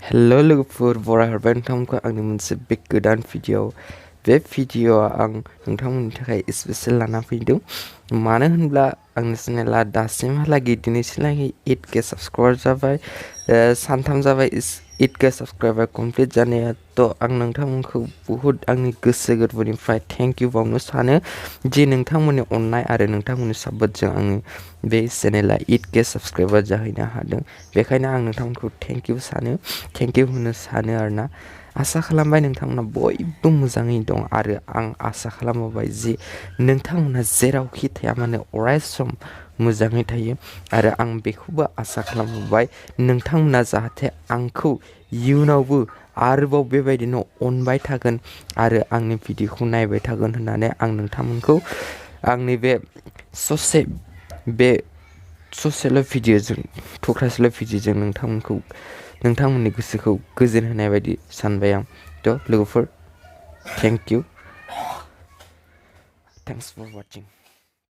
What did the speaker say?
Hello लोगोफोर बरायहरबाय नोंथांमोनखौ आंनि मोनसे बे गोदान भिडिअ बे भिडिअआ आं नोंथांमोननि थाखाय स्पेशल लाना फैदों मानो होनब्ला आंनि चेनेला दासिमहालागै दिनैसिमहालागै 8K साबस्क्राइबार जाबाय सानथाम जाबाय 8K साबस्क्राइबार कमप्लिट जानाया तो आं नोंथांमोनखौ बहुत आंनि गोसो गोरबोनिफ्राय थेंक यू बावनो सानो जे नोंथांमोननि अननाय आरो नोंथांमोननि सापर्टजों आङो बे चेनेला 8K साबस्क्राइबार जाहैनो हादों बेखायनो आं नोंथांमोनखौ थेंक यू होनो सानो आरोना आसा खालामबाय नोंथांमोना बयबो मोजाङै दं आरो आं आसा खालामबाय जे नोंथांमोना जेरावखि थाया मानो अराय सम मोजाङै थायो आरो आं बेखौबो आसा खालामबाय नोंथांमोना जाहाथे आंखौ इयुनावबो आरोबाव बेबायदिनो अनबाय थागोन आरो आंनि भिडिअखौ नायबाय थागोन होननानै आं नोंथांमोनखौ आंनि बे ससेल' भिडिअजों थुख्रासेल' भिडिअजों नोंथांमोननि गोसोखौ गोजोन होनाय बायदि सानबाय आं थ' लोगोफोर थेंक यू थेंक्स फर वाचिं